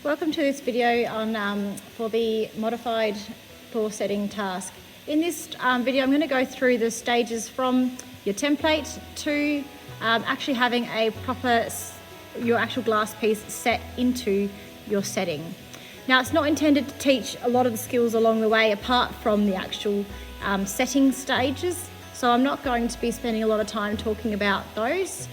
Welcome to this video on for the modified floor setting task. In this video I'm going to go through the stages from your template to actually having a proper, your actual glass piece set into your setting. Now it's not intended to teach a lot of the skills along the way apart from the actual setting stages, so I'm not going to be spending a lot of time talking about those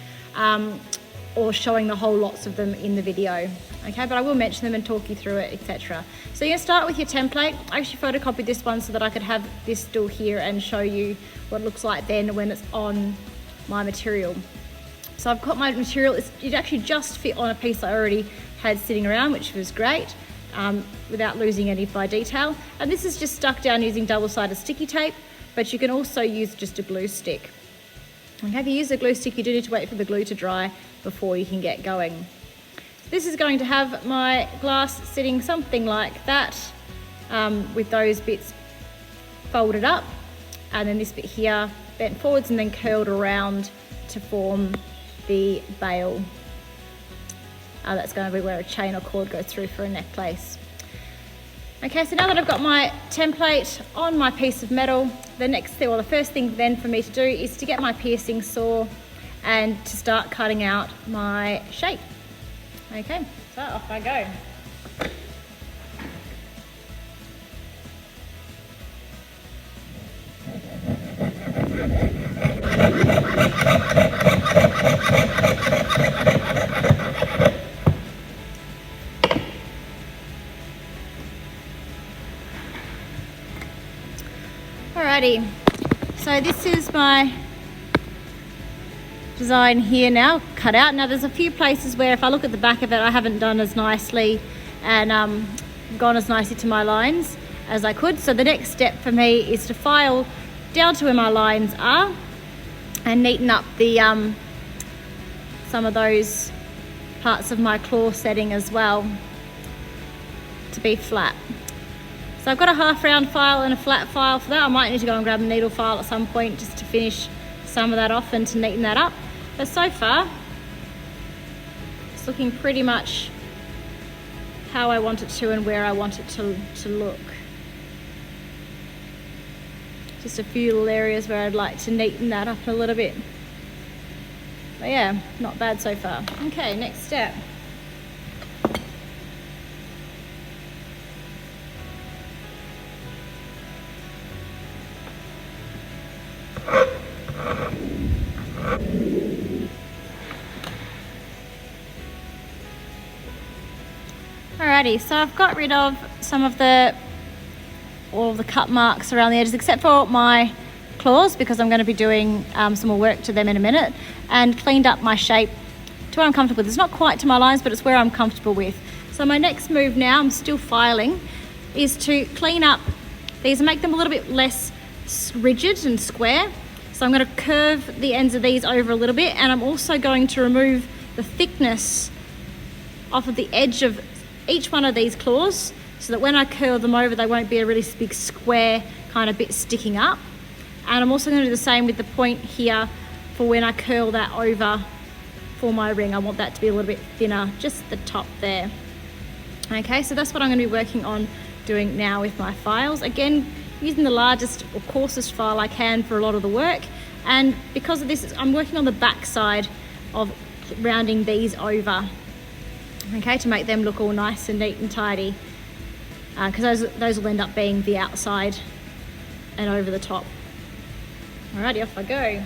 or showing the whole lots of them in the video. Okay, but I will mention them and talk you through it, etc. So you're going to start with your template. I actually photocopied this one so that I could have this still here and show you what it looks like then when it's on my material. So I've got my material, it actually just fit on a piece I already had sitting around, which was great, without losing any of my detail. And this is just stuck down using double-sided sticky tape, but you can also use just a glue stick. Okay, if you use a glue stick, you do need to wait for the glue to dry before you can get going. This is going to have my glass sitting something like that, with those bits folded up, and then this bit here bent forwards and then curled around to form the bail. That's going to be where a chain or cord goes through for a necklace. Okay, so now that I've got my template on my piece of metal, the next thing, or the first thing then for me to do is to get my piercing saw and to start cutting out my shape. Okay, so off I go. Alrighty, so this is my design here now, cut out. Now there's a few places where if I look at the back of it, I haven't done as nicely and gone as nicely to my lines as I could. So the next step for me is to file down to where my lines are and neaten up the some of those parts of my claw setting as well to be flat. So I've got a half round file and a flat file for that. I might need to go and grab a needle file at some point just to finish some of that off and to neaten that up. But so far, it's looking pretty much how I want it to and where I want it to look. Just a few little areas where I'd like to neaten that up a little bit. But yeah, not bad so far. Okay, next step. Alrighty, so I've got rid of some of all the cut marks around the edges except for my claws because I'm going to be doing some more work to them in a minute, and cleaned up my shape to where I'm comfortable with. It's not quite to my lines, but it's where I'm comfortable with. So my next move now, I'm still filing, is to clean up these and make them a little bit less rigid and square. So I'm going to curve the ends of these over a little bit, and I'm also going to remove the thickness off of the edge of each one of these claws so that when I curl them over, they won't be a really big square kind of bit sticking up. And I'm also going to do the same with the point here for when I curl that over for my ring. I want that to be a little bit thinner, just the top there. Okay, so that's what I'm going to be working on doing now with my files. Again, using the largest or coarsest file I can for a lot of the work. And because of this, I'm working on the back side of rounding these over. Okay, to make them look all nice and neat and tidy, because those will end up being the outside and over the top. Alrighty, off I go.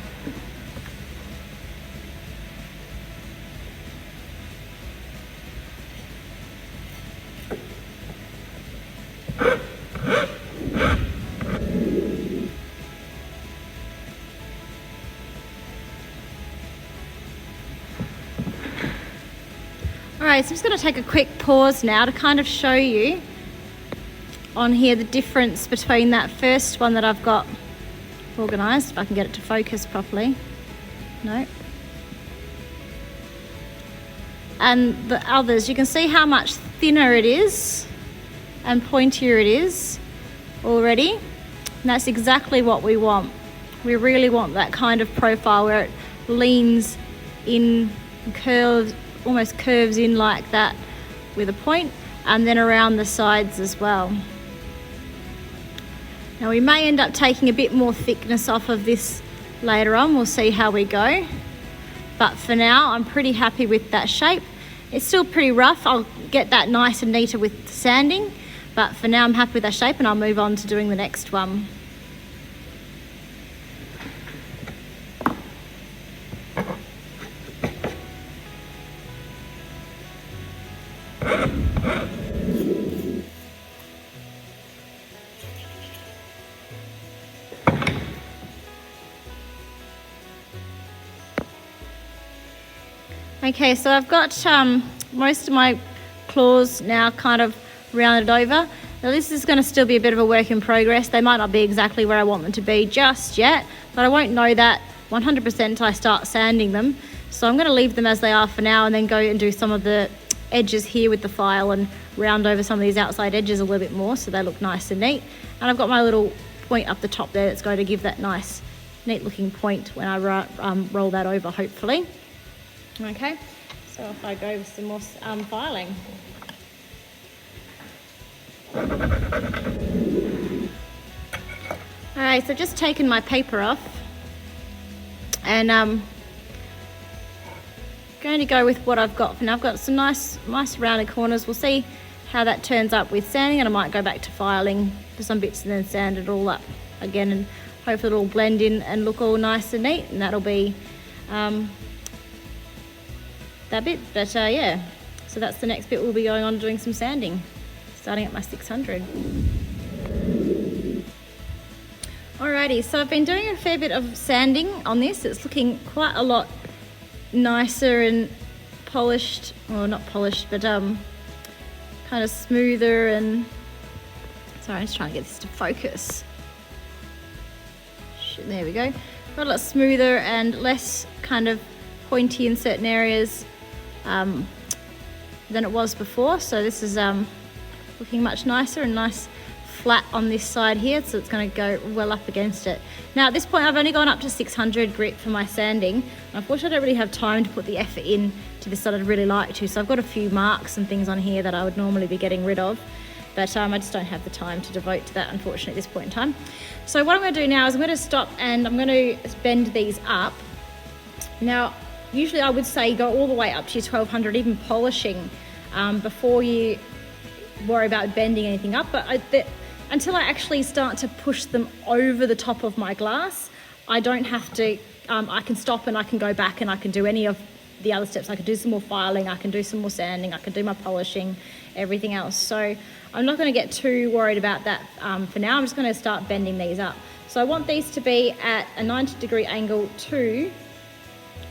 Alright, so I'm just going to take a quick pause now to kind of show you on here the difference between that first one that I've got organised, if I can get it to focus properly. No. And the others, you can see how much thinner it is and pointier it is already. And that's exactly what we want. We really want that kind of profile where it leans in, curves, almost curves in like that with a point, and then around the sides as well. Now we may end up taking a bit more thickness off of this later on, we'll see how we go. But for now, I'm pretty happy with that shape. It's still pretty rough, I'll get that nice and neater with sanding, but for now I'm happy with that shape and I'll move on to doing the next one. Okay, so I've got most of my claws now kind of rounded over. Now this is going to still be a bit of a work in progress. They might not be exactly where I want them to be just yet, but I won't know that 100% until I start sanding them. So I'm going to leave them as they are for now and then go and do some of the edges here with the file and round over some of these outside edges a little bit more so they look nice and neat. And I've got my little point up the top there that's going to give that nice neat looking point when I roll that over, hopefully. Okay, so if I go with some more filing. Alright, so just taken my paper off and going to go with what I've got for now. I've got some nice rounded corners. We'll see how that turns up with sanding, and I might go back to filing for some bits and then sand it all up again, and hopefully it'll blend in and look all nice and neat, and that'll be that bit. But yeah, so that's the next bit. We'll be going on doing some sanding, starting at my 600. Alrighty, so I've been doing a fair bit of sanding on this. It's looking quite a lot nicer and polished, well not polished, but kind of smoother and, sorry, I'm just trying to get this to focus. There we go. Got a lot smoother and less kind of pointy in certain areas than it was before. So this is looking much nicer and nice flat on this side here, so it's going to go well up against it. Now at this point I've only gone up to 600 grit for my sanding. Unfortunately I don't really have time to put the effort in to this that I'd really like to, so I've got a few marks and things on here that I would normally be getting rid of, but I just don't have the time to devote to that, unfortunately, at this point in time. So what I'm going to do now is I'm going to stop and I'm going to bend these up. Now usually I would say go all the way up to your 1200, even polishing, before you worry about bending anything up, but until I actually start to push them over the top of my glass, I don't have to, I can stop and I can go back and I can do any of the other steps. I can do some more filing, I can do some more sanding, I can do my polishing, everything else. So I'm not going to get too worried about that for now. I'm just going to start bending these up. So I want these to be at a 90-degree angle to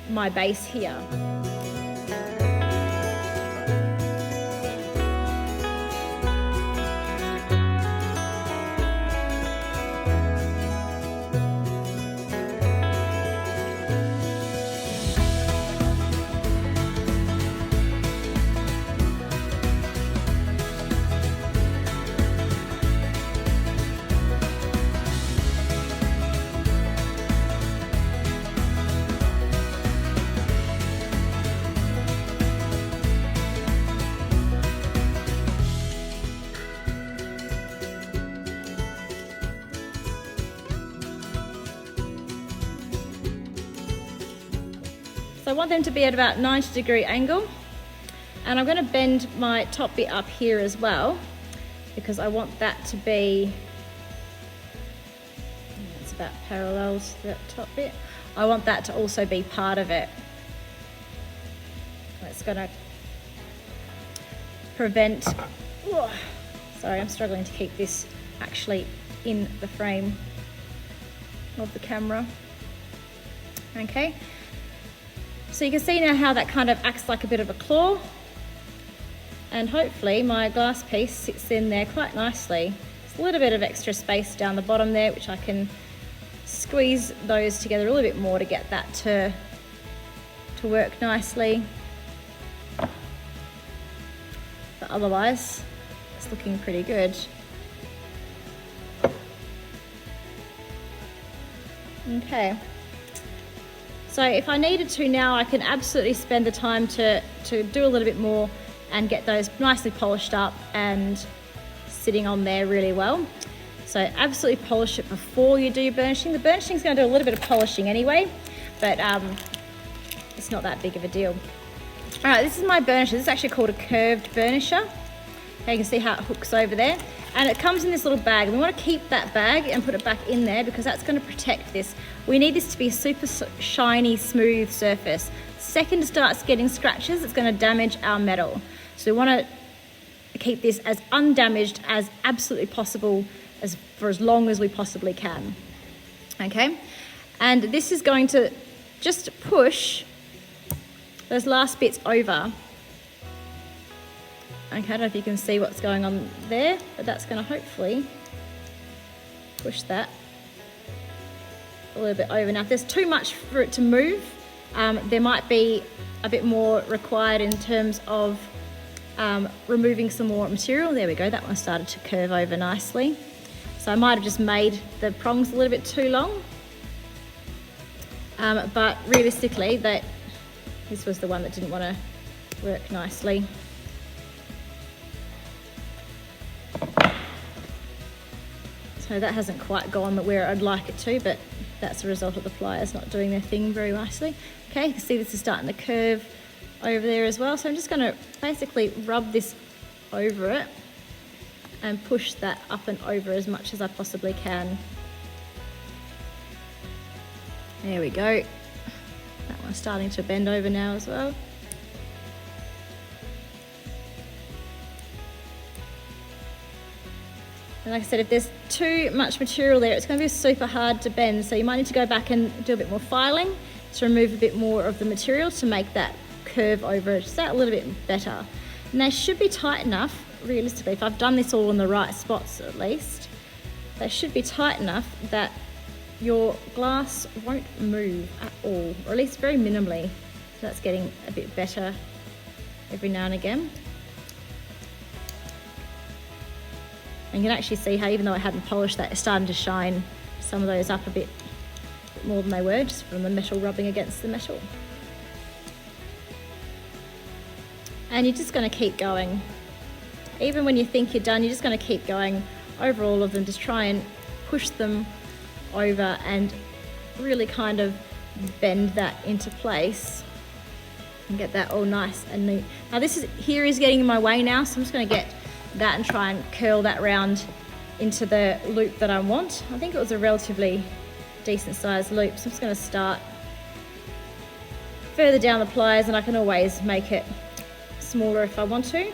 my base here. So I want them to be at about 90-degree angle, and I'm going to bend my top bit up here as well because I want that to be, it's about parallel to that top bit. I want that to also be part of it. That's going to prevent, sorry, I'm struggling to keep this actually in the frame of the camera. Okay. So you can see now how that kind of acts like a bit of a claw, and hopefully my glass piece sits in there quite nicely. There's a little bit of extra space down the bottom there, which I can squeeze those together a little bit more to get that to work nicely. But otherwise, it's looking pretty good. Okay. So if I needed to now, I can absolutely spend the time to do a little bit more and get those nicely polished up and sitting on there really well. So absolutely polish it before you do your burnishing. The burnishing is going to do a little bit of polishing anyway, but it's not that big of a deal. All right, this is my burnisher. This is actually called a curved burnisher. Okay, you can see how it hooks over there. And it comes in this little bag. And we want to keep that bag and put it back in there because that's going to protect this. We need this to be a super shiny, smooth surface. The second it starts getting scratches, it's going to damage our metal. So we want to keep this as undamaged as absolutely possible for as long as we possibly can. Okay, and this is going to just push those last bits over. Okay, I don't know if you can see what's going on there, but that's going to hopefully push that a little bit over. Now, if there's too much for it to move, there might be a bit more required in terms of removing some more material. There we go, that one started to curve over nicely. So I might have just made the prongs a little bit too long. But realistically, this was the one that didn't want to work nicely. So that hasn't quite gone where I'd like it to, but that's a result of the pliers not doing their thing very nicely. Okay, you can see this is starting to curve over there as well. So I'm just going to basically rub this over it and push that up and over as much as I possibly can. There we go. That one's starting to bend over now as well. And like I said, if there's too much material there, it's going to be super hard to bend. So you might need to go back and do a bit more filing to remove a bit more of the material to make that curve over just that a little bit better. And they should be tight enough, realistically, if I've done this all in the right spots at least, they should be tight enough that your glass won't move at all, or at least very minimally. So that's getting a bit better every now and again. And you can actually see how even though I hadn't polished that, it's starting to shine some of those up a bit more than they were, just from the metal rubbing against the metal. And you're just going to keep going. Even when you think you're done, you're just going to keep going over all of them. Just try and push them over and really kind of bend that into place and get that all nice and neat. Now this here is getting in my way now, so I'm just going to get that and try and curl that round into the loop that I want. I think it was a relatively decent sized loop, so I'm just going to start further down the pliers, and I can always make it smaller if I want to.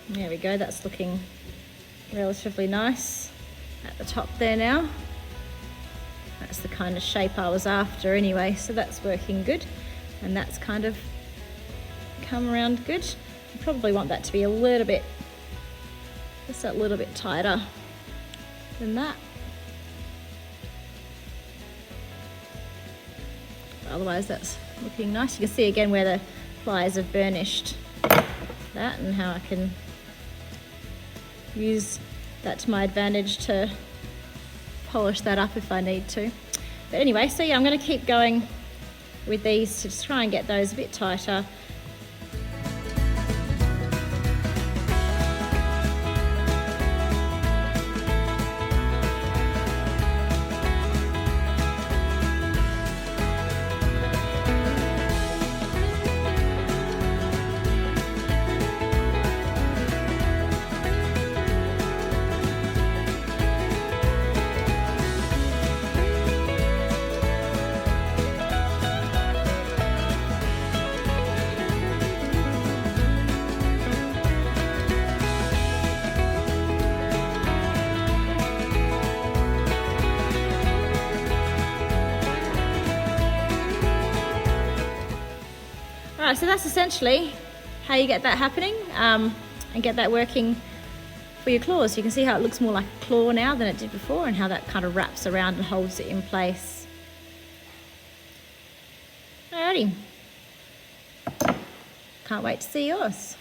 There we go, that's looking relatively nice at the top there now. That's the kind of shape I was after anyway, so that's working good. And that's kind of come around good. You probably want that to be a little bit, just a little bit tighter than that. But otherwise that's looking nice. You can see again where the pliers have burnished that and how I can use that to my advantage to polish that up if I need to. But anyway, so yeah, I'm going to keep going with these to just try and get those a bit tighter. Alright, so that's essentially how you get that happening and get that working for your claws. You can see how it looks more like a claw now than it did before, and how that kind of wraps around and holds it in place. Alrighty. Can't wait to see yours.